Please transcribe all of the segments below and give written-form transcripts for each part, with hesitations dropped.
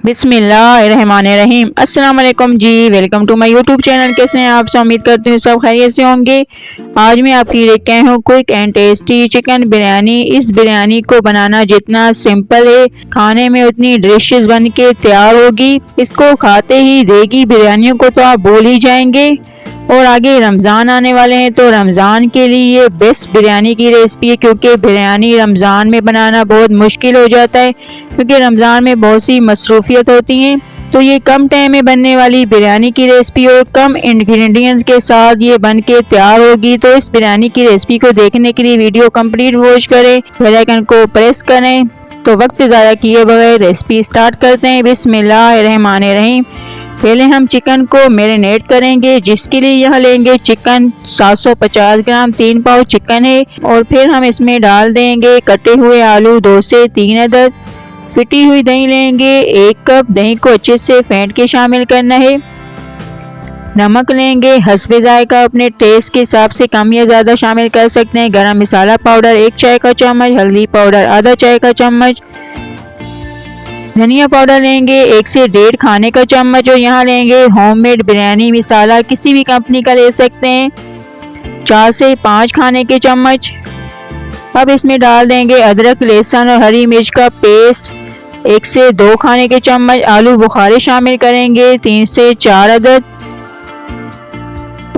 बिस्मिल्लाहिर्रहमानिर्रहीम। अस्सलाम वालेकुम जी, welcome to my YouTube channel. कैसे हैं आप सब? उम्मीद करती हूँ सब खैरियत से होंगे। आज मैं आपके लिए लेके आई हूँ quick and tasty chicken biryani. इस बिरयानी को बनाना जितना सिंपल है, खाने में उतनी डिलीशियस बन के तैयार होगी। इसको खाते ही देगी बिरयानियों को तो आप भूल ही जाएंगे। और आगे रमज़ान आने वाले हैं तो रमज़ान के लिए ये बेस्ट बिरयानी की रेसिपी है, क्योंकि बिरयानी रमज़ान में बनाना बहुत मुश्किल हो जाता है, क्योंकि रमज़ान में बहुत सी मसरूफियत होती हैं। तो ये कम टाइम में बनने वाली बिरयानी की रेसिपी और कम इंग्रेडिएंट्स के साथ ये बन के तैयार होगी। तो इस बिरयानी की रेसिपी को देखने के लिए वीडियो कंप्लीट वॉच करें, बेल आइकन को प्रेस करें। तो वक्त ज़्यादा किए बगैर रेसिपी स्टार्ट करते हैं। बिस्मिल्लाहिर्रहमानिर्रहीम। पहले हम चिकन को मैरिनेट करेंगे, जिसके लिए यहाँ लेंगे चिकन 750 ग्राम, 3 पाव चिकन है। और फिर हम इसमें डाल देंगे कटे हुए आलू 2 से 3 अदद। फिटी हुई दही लेंगे 1 कप। दही को अच्छे से फेंट के शामिल करना है। नमक लेंगे हस्बे जायका, अपने टेस्ट के हिसाब से कम या ज़्यादा शामिल कर सकते हैं। गरम मसाला पाउडर 1 चाय का चम्मच, हल्दी पाउडर आधा चाय का चम्मच, धनिया पाउडर लेंगे 1 से 1.5 खाने का चम्मच। और यहाँ लेंगे होममेड बिरयानी मसाला, किसी भी कंपनी का ले सकते हैं, 4 से 5 खाने के चम्मच। अब इसमें डाल देंगे अदरक लहसुन और हरी मिर्च का पेस्ट 1 से 2 खाने के चम्मच। आलू बुखारे शामिल करेंगे 3 से 4 अदद।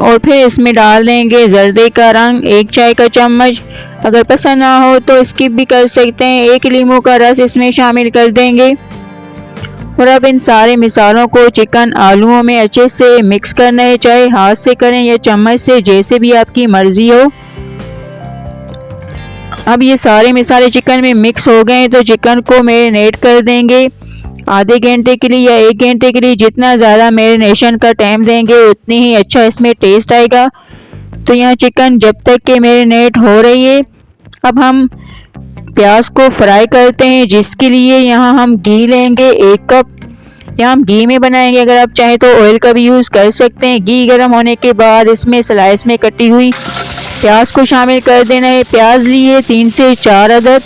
और फिर इसमें डाल देंगे जर्दे का रंग 1 चाय का चम्मच। अगर पसंद ना हो तो स्किप भी कर सकते हैं। 1 नींबू का रस इसमें शामिल कर देंगे। और अब इन सारे मिसालों को चिकन आलूओं में अच्छे से मिक्स करना है, चाहे हाथ से करें या चम्मच से, जैसे भी आपकी मर्जी हो। अब ये सारे मिसाले चिकन में मिक्स हो गए हैं तो चिकन को मैरिनेट कर देंगे आधे घंटे के लिए या 1 घंटे के लिए। जितना ज़्यादा मैरिनेशन का टाइम देंगे उतनी ही अच्छा इसमें टेस्ट आएगा। तो यहाँ चिकन जब तक के मैरिनेट हो रही है, अब हम प्याज को फ्राई करते हैं, जिसके लिए यहाँ हम घी लेंगे 1 कप। यहाँ हम घी में बनाएंगे, अगर आप चाहें तो ऑयल का भी यूज़ कर सकते हैं। घी गर्म होने के बाद इसमें स्लाइस में कटी हुई प्याज को शामिल कर देना है। प्याज लिए 3 से 4 अदद।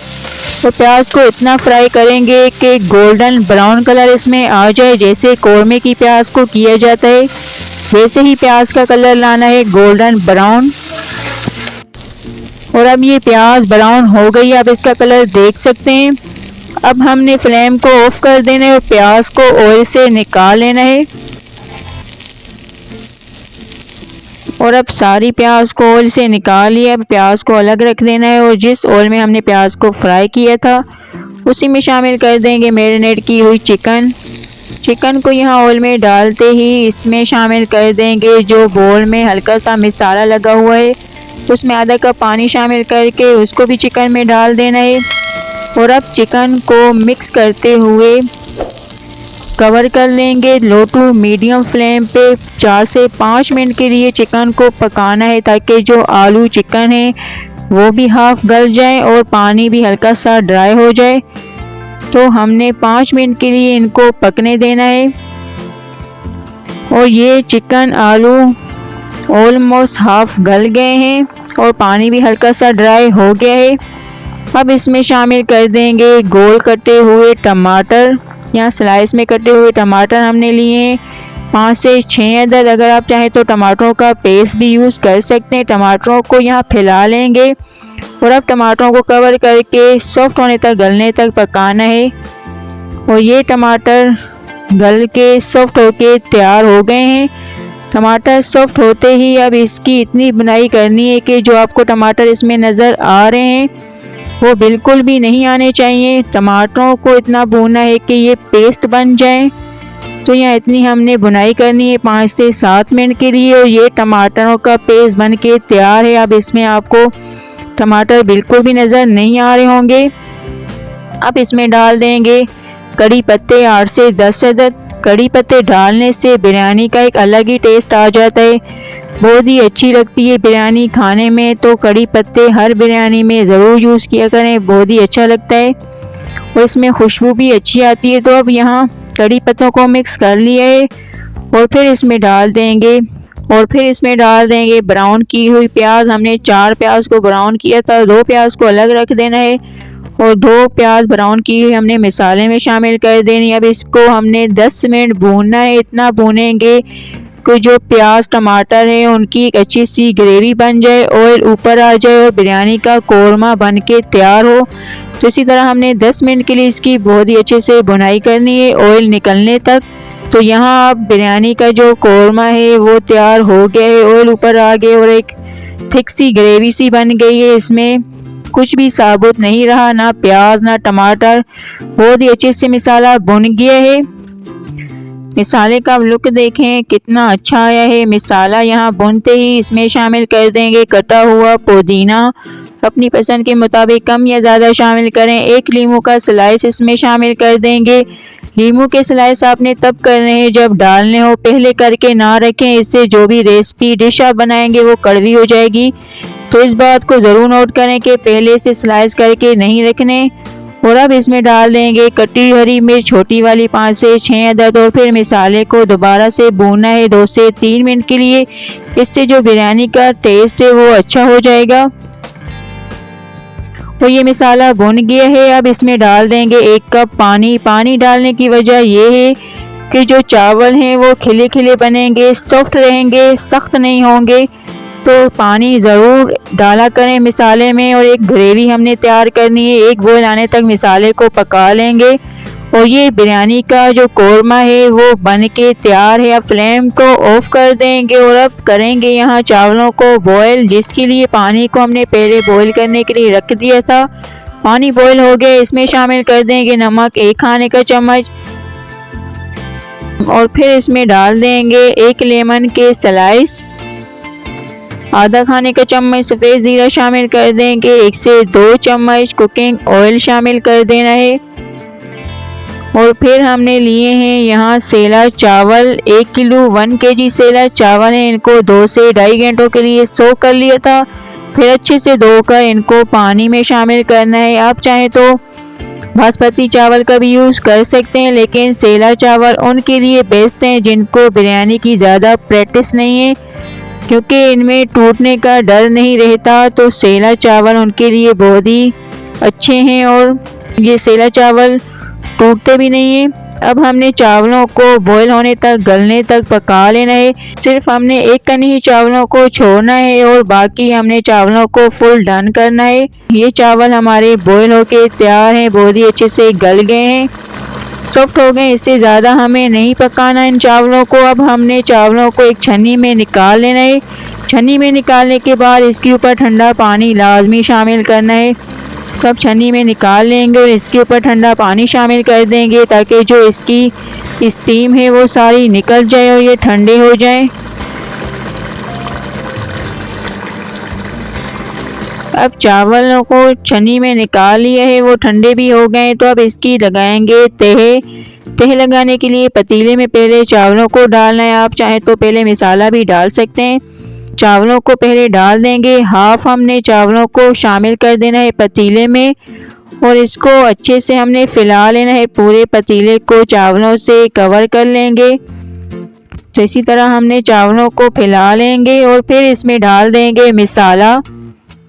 तो प्याज को इतना फ्राई करेंगे कि गोल्डन ब्राउन कलर इसमें आ जाए, जैसे कौरमे की प्याज को किया जाता है, वैसे ही प्याज का कलर लाना है, गोल्डन ब्राउन। और अब ये प्याज ब्राउन हो गई, आप इसका कलर देख सकते हैं। अब हमने फ्लेम को ऑफ कर देना है और प्याज को ऑयल से निकाल लेना है। और अब सारी प्याज को ऑयल से निकाल लिया। अब प्याज को अलग रख देना है और जिस ऑयल में हमने प्याज को फ्राई किया था उसी में शामिल कर देंगे मैरिनेट की हुई चिकन। चिकन को यहाँ ऑयल में डालते ही इसमें शामिल कर देंगे जो बोल में हल्का सा मसाला लगा हुआ है, उसमें आधा कप पानी शामिल करके उसको भी चिकन में डाल देना है। और अब चिकन को मिक्स करते हुए कवर कर लेंगे लो टू मीडियम फ्लेम पे। 4 से 5 मिनट के लिए चिकन को पकाना है, ताकि जो आलू चिकन है वो भी हाफ गल जाए और पानी भी हल्का सा ड्राई हो जाए। तो हमने 5 मिनट के लिए इनको पकने देना है। और ये चिकन आलू ऑलमोस्ट हाफ गल गए हैं और पानी भी हल्का सा ड्राई हो गया है। अब इसमें शामिल कर देंगे गोल कटे हुए टमाटर। यहाँ स्लाइस में कटे हुए टमाटर हमने लिए 5 से 6 अदद। अगर आप चाहें तो टमाटरों का पेस्ट भी यूज़ कर सकते हैं। टमाटरों को यहाँ फैला लेंगे और अब टमाटरों को कवर करके सॉफ्ट होने तक, गलने तक पकाना है। और ये टमाटर गल के सॉफ्ट होके तैयार हो गए हैं। टमाटर सॉफ्ट होते ही अब इसकी इतनी बुनाई करनी है कि जो आपको टमाटर इसमें नज़र आ रहे हैं वो बिल्कुल भी नहीं आने चाहिए। टमाटरों को इतना भूनना है कि ये पेस्ट बन जाए। तो यहाँ इतनी हमने बुनाई करनी है 5 से 7 मिनट के लिए। और ये टमाटरों का पेस्ट बन के तैयार है। अब इसमें आपको टमाटर बिल्कुल भी नज़र नहीं आ रहे होंगे। अब इसमें डाल देंगे कड़ी पत्ते 8 से 10 अदद। कड़ी पत्ते डालने से बिरयानी का एक अलग ही टेस्ट आ जाता है, बहुत ही अच्छी लगती है बिरयानी खाने में। तो कड़ी पत्ते हर बिरयानी में ज़रूर यूज़ किया करें, बहुत ही अच्छा लगता है और इसमें खुशबू भी अच्छी आती है। तो अब यहाँ कड़ी पत्तों को मिक्स कर लिया है और फिर इसमें डाल देंगे ब्राउन की हुई प्याज। हमने 4 प्याज को ब्राउन किया था, 2 प्याज को अलग रख देना है। और 2 प्याज ब्राउन की हुई हमने मसाले में शामिल कर देनी। अब इसको हमने 10 मिनट भूनना है। इतना भूनेंगे कि जो प्याज टमाटर है उनकी एक अच्छी सी ग्रेवी बन जाए, ऑयल ऊपर आ जाए और बिरयानी का कोरमा बन के तैयार हो। तो इसी तरह हमने 10 मिनट के लिए इसकी बहुत ही अच्छे से भुनाई करनी है ऑयल निकलने तक। तो यहाँ अब बिरयानी का जो कोरमा है वो तैयार हो गया है, ऑयल ऊपर आ गया और एक थिक सी ग्रेवी सी बन गई है। इसमें कुछ भी साबुत नहीं रहा, ना प्याज ना टमाटर, बहुत ही अच्छे से मसाला भुन गया है। मसाले का लुक देखें कितना अच्छा आया है। मसाला यहाँ भुनते ही इसमें शामिल कर देंगे कटा हुआ पुदीना। अपनी पसंद के मुताबिक कम या ज़्यादा शामिल करें। 1 लीमू का स्लाइस इसमें शामिल कर देंगे। लीमू के स्लाइस आपने तब करने हैं जब डालने हो, पहले करके ना रखें, इससे जो भी रेसिपी डिश आप बनाएंगे वो कड़वी हो जाएगी। तो इस बात को ज़रूर नोट करें कि पहले से स्लाइस करके नहीं रखने। और अब इसमें डाल देंगे कटी हरी मिर्च छोटी वाली 5 से 6 अदद और फिर मसाले को दोबारा से भूनना है 2 से 3 मिनट के लिए। इससे जो बिरयानी का टेस्ट है वो अच्छा हो जाएगा। और ये मसाला भुन गया है। अब इसमें डाल देंगे 1 कप पानी। पानी डालने की वजह ये है कि जो चावल हैं वो खिले खिले बनेंगे, सॉफ्ट रहेंगे, सख्त नहीं होंगे। तो पानी ज़रूर डाला करें मसाले में। और एक ग्रेवी हमने तैयार करनी है, 1 बॉयल आने तक मसाले को पका लेंगे। और ये बिरयानी का जो कोरमा है वो बन के तैयार है। अब फ्लेम को ऑफ कर देंगे और अब करेंगे यहाँ चावलों को बॉयल, जिसके लिए पानी को हमने पहले बॉयल करने के लिए रख दिया था। पानी बॉयल हो गया, इसमें शामिल कर देंगे नमक 1 खाने का चम्मच और फिर इसमें डाल देंगे 1 लेमन के स्लाइस, आधा खाने का चम्मच सफ़ेद ज़ीरा शामिल कर देंगे, 1 से 2 चम्मच कुकिंग ऑयल शामिल कर देना है। और फिर हमने लिए हैं यहाँ सेला चावल, 1 किलो 1 kg सेला चावल है। इनको 2 से 2.5 घंटों के लिए सोक कर लिया था। फिर अच्छे से धोकर इनको पानी में शामिल करना है। आप चाहें तो बासमती चावल का भी यूज़ कर सकते हैं, लेकिन सेला चावल उनके लिए बेस्ट हैं जिनको बिरयानी की ज़्यादा प्रैक्टिस नहीं है, क्योंकि इनमें टूटने का डर नहीं रहता। तो सेला चावल उनके लिए बहुत ही अच्छे हैं और ये सेला चावल टूटते भी नहीं हैं। अब हमने चावलों को बॉयल होने तक, गलने तक पका लेना है। सिर्फ हमने 1 कनी ही चावलों को छोड़ना है और बाकी हमने चावलों को फुल डन करना है। ये चावल हमारे बॉयल होके तैयार हैं, बहुत ही अच्छे से गल गए हैं, सॉफ्ट हो गए। इससे ज़्यादा हमें नहीं पकाना इन चावलों को। अब हमने चावलों को एक छन्नी में निकाल लेना है। छन्नी में निकालने के बाद इसके ऊपर ठंडा पानी लाजमी शामिल करना है। तो अब छन्नी में निकाल लेंगे और इसके ऊपर ठंडा पानी शामिल कर देंगे ताकि जो इसकी स्टीम है वो सारी निकल जाए और ये ठंडे हो जाए। अब चावलों को छन्नी में निकाल लिया है, वो ठंडे भी हो गए। तो अब इसकी लगाएंगे तह लगाने के लिए पतीले में पहले चावलों को डालना है। आप चाहें तो पहले मसाला भी डाल सकते हैं। चावलों को पहले डाल देंगे, हाफ हमने चावलों को शामिल कर देना है पतीले में और इसको अच्छे से हमने फैला लेना है। पूरे पतीले को चावलों से कवर कर लेंगे। तो इसी तरह हमने चावलों को फैला लेंगे और फिर इसमें डाल देंगे मसाला।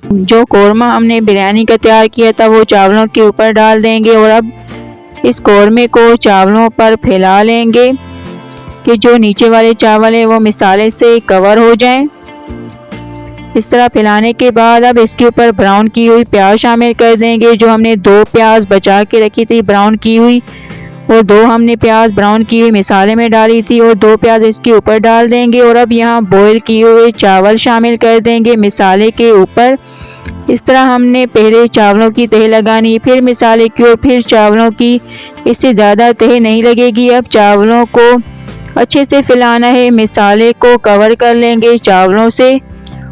जो कोरमा हमने बिरयानी का तैयार किया था वो चावलों के ऊपर डाल देंगे और अब इस कोरमे को चावलों पर फैला लेंगे कि जो नीचे वाले चावल है वो मसाले से कवर हो जाएं। इस तरह फैलाने के बाद अब इसके ऊपर ब्राउन की हुई प्याज शामिल कर देंगे। जो हमने 2 प्याज बचा के रखी थी ब्राउन की हुई, और 2 हमने प्याज ब्राउन की हुई मसाले में डाली थी और 2 प्याज इसके ऊपर डाल देंगे। और अब यहाँ बॉईल किए हुए चावल शामिल कर देंगे मसाले के ऊपर। इस तरह हमने पहले चावलों की तह लगानी, फिर मसाले की और फिर चावलों की, इससे ज़्यादा तह नहीं लगेगी। अब चावलों को अच्छे से फैलाना है, मसाले को कवर कर लेंगे चावलों से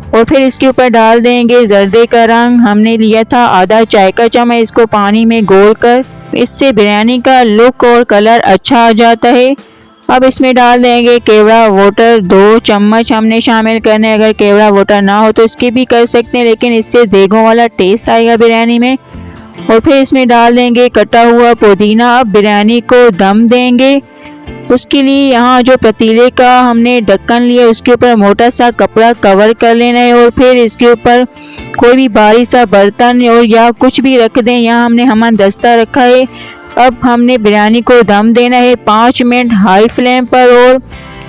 और फिर इसके ऊपर डाल देंगे जर्दे का रंग। हमने लिया था आधा चाय का चम्मच, इसको पानी में घोल कर, इससे बिरयानी का लुक और कलर अच्छा आ जाता है। अब इसमें डाल देंगे केवड़ा वाटर, 2 चम्मच हमने शामिल करने। अगर केवड़ा वाटर ना हो तो इसके भी कर सकते हैं, लेकिन इससे देगों वाला टेस्ट आएगा बिरयानी में। और फिर इसमें डाल देंगे कटा हुआ पुदीना। अब बिरयानी को दम देंगे, उसके लिए यहाँ जो पतीले का हमने ढक्कन लिया उसके ऊपर मोटा सा कपड़ा कवर कर लेना है और फिर इसके ऊपर कोई भी भारी सा बर्तन और या कुछ भी रख दें। यहाँ हमने हमान दस्ता रखा है। अब हमने बिरयानी को दम देना है 5 मिनट हाई फ्लेम पर और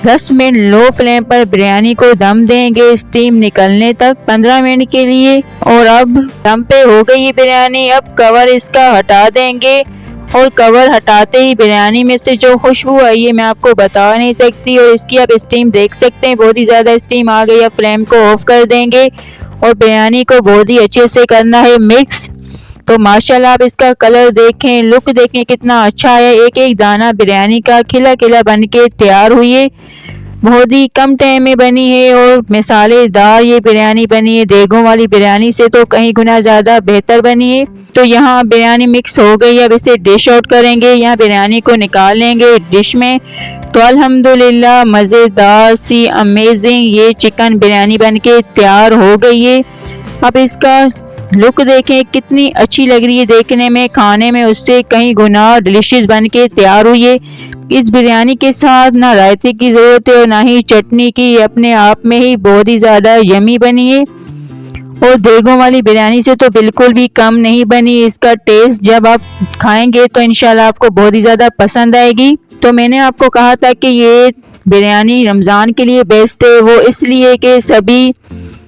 10 मिनट लो फ्लेम पर बिरयानी को दम देंगे स्टीम निकलने तक 15 मिनट के लिए। और अब दम पे हो गई है बिरयानी। अब कवर इसका हटा देंगे और कवर हटाते ही बिरयानी में से जो खुशबू आई है मैं आपको बता नहीं सकती। और इसकी आप स्टीम देख सकते हैं, बहुत ही ज़्यादा स्टीम आ गई। अब फ्लेम को ऑफ कर देंगे और बिरयानी को बहुत ही अच्छे से करना है मिक्स। तो माशाल्लाह आप इसका कलर देखें, लुक देखें कितना अच्छा है। एक एक दाना बिरयानी का खिला खिला बन के तैयार हुई है। बहुत ही कम टाइम में बनी है और मसालेदार ये बिरयानी बनी है। देगों वाली बिरयानी से तो कहीं गुना ज़्यादा बेहतर बनी है। तो यहाँ बिरयानी मिक्स हो गई है। अब इसे डिश आउट करेंगे। यहाँ बिरयानी को निकाल लेंगे डिश में। तो अल्हम्दुलिल्लाह मज़ेदार सी अमेजिंग ये चिकन बिरयानी बन के तैयार हो गई है। अब इसका लुक देखें कितनी अच्छी लग रही है देखने में, खाने में उससे कहीं गुना डिलीशियस बन के तैयार हुई है। इस बिरयानी के साथ ना रायते की ज़रूरत है और ना ही चटनी की, अपने आप में ही बहुत ही ज़्यादा यमी बनी है। और देगों वाली बिरयानी से तो बिल्कुल भी कम नहीं बनी। इसका टेस्ट जब आप खाएंगे तो इंशाल्लाह आपको बहुत ही ज़्यादा पसंद आएगी। तो मैंने आपको कहा था कि ये बिरयानी रमज़ान के लिए बेस्ट है, वो इसलिए कि सभी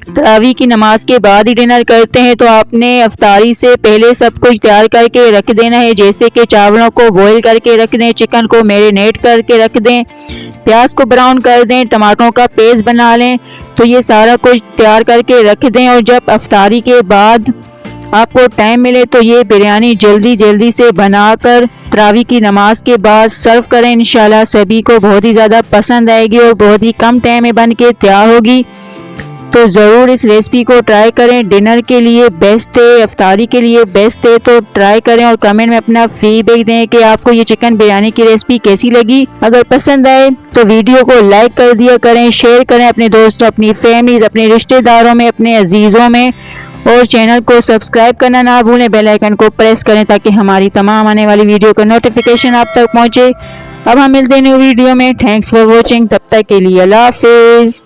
तरावी की नमाज के बाद ही डिनर करते हैं। तो आपने अफ्तारी से पहले सब कुछ तैयार करके रख देना है, जैसे कि चावलों को बॉईल करके रख दें, चिकन को मैरिनेट करके रख दें, प्याज को ब्राउन कर दें, टमाटरों का पेस्ट बना लें। तो ये सारा कुछ तैयार करके रख दें और जब अफ्तारी के बाद आपको टाइम मिले तो ये बिरयानी जल्दी जल्दी से बनाकर तरावी की नमाज के बाद सर्व करें। इंशाल्लाह सभी को बहुत ही ज़्यादा पसंद आएगी और बहुत ही कम टाइम में बन के तैयार होगी। तो ज़रूर इस रेसिपी को ट्राई करें। डिनर के लिए बेस्ट है, अफ्तारी के लिए बेस्ट है। तो ट्राई करें और कमेंट में अपना फीडबैक दें कि आपको ये चिकन बिरयानी की रेसिपी कैसी लगी। अगर पसंद आए तो वीडियो को लाइक कर दिया करें, शेयर करें अपने दोस्तों, अपनी फैमिली, अपने रिश्तेदारों में, अपने अजीज़ों में। और चैनल को सब्सक्राइब करना ना भूलें, बेल आइकन को प्रेस करें ताकि हमारी तमाम आने वाली वीडियो का नोटिफिकेशन आप तक पहुँचे। अब हम मिलते हैं न्यू वीडियो में। Thanks for watching. तब तक के लिए अल्लाह हाफिज़।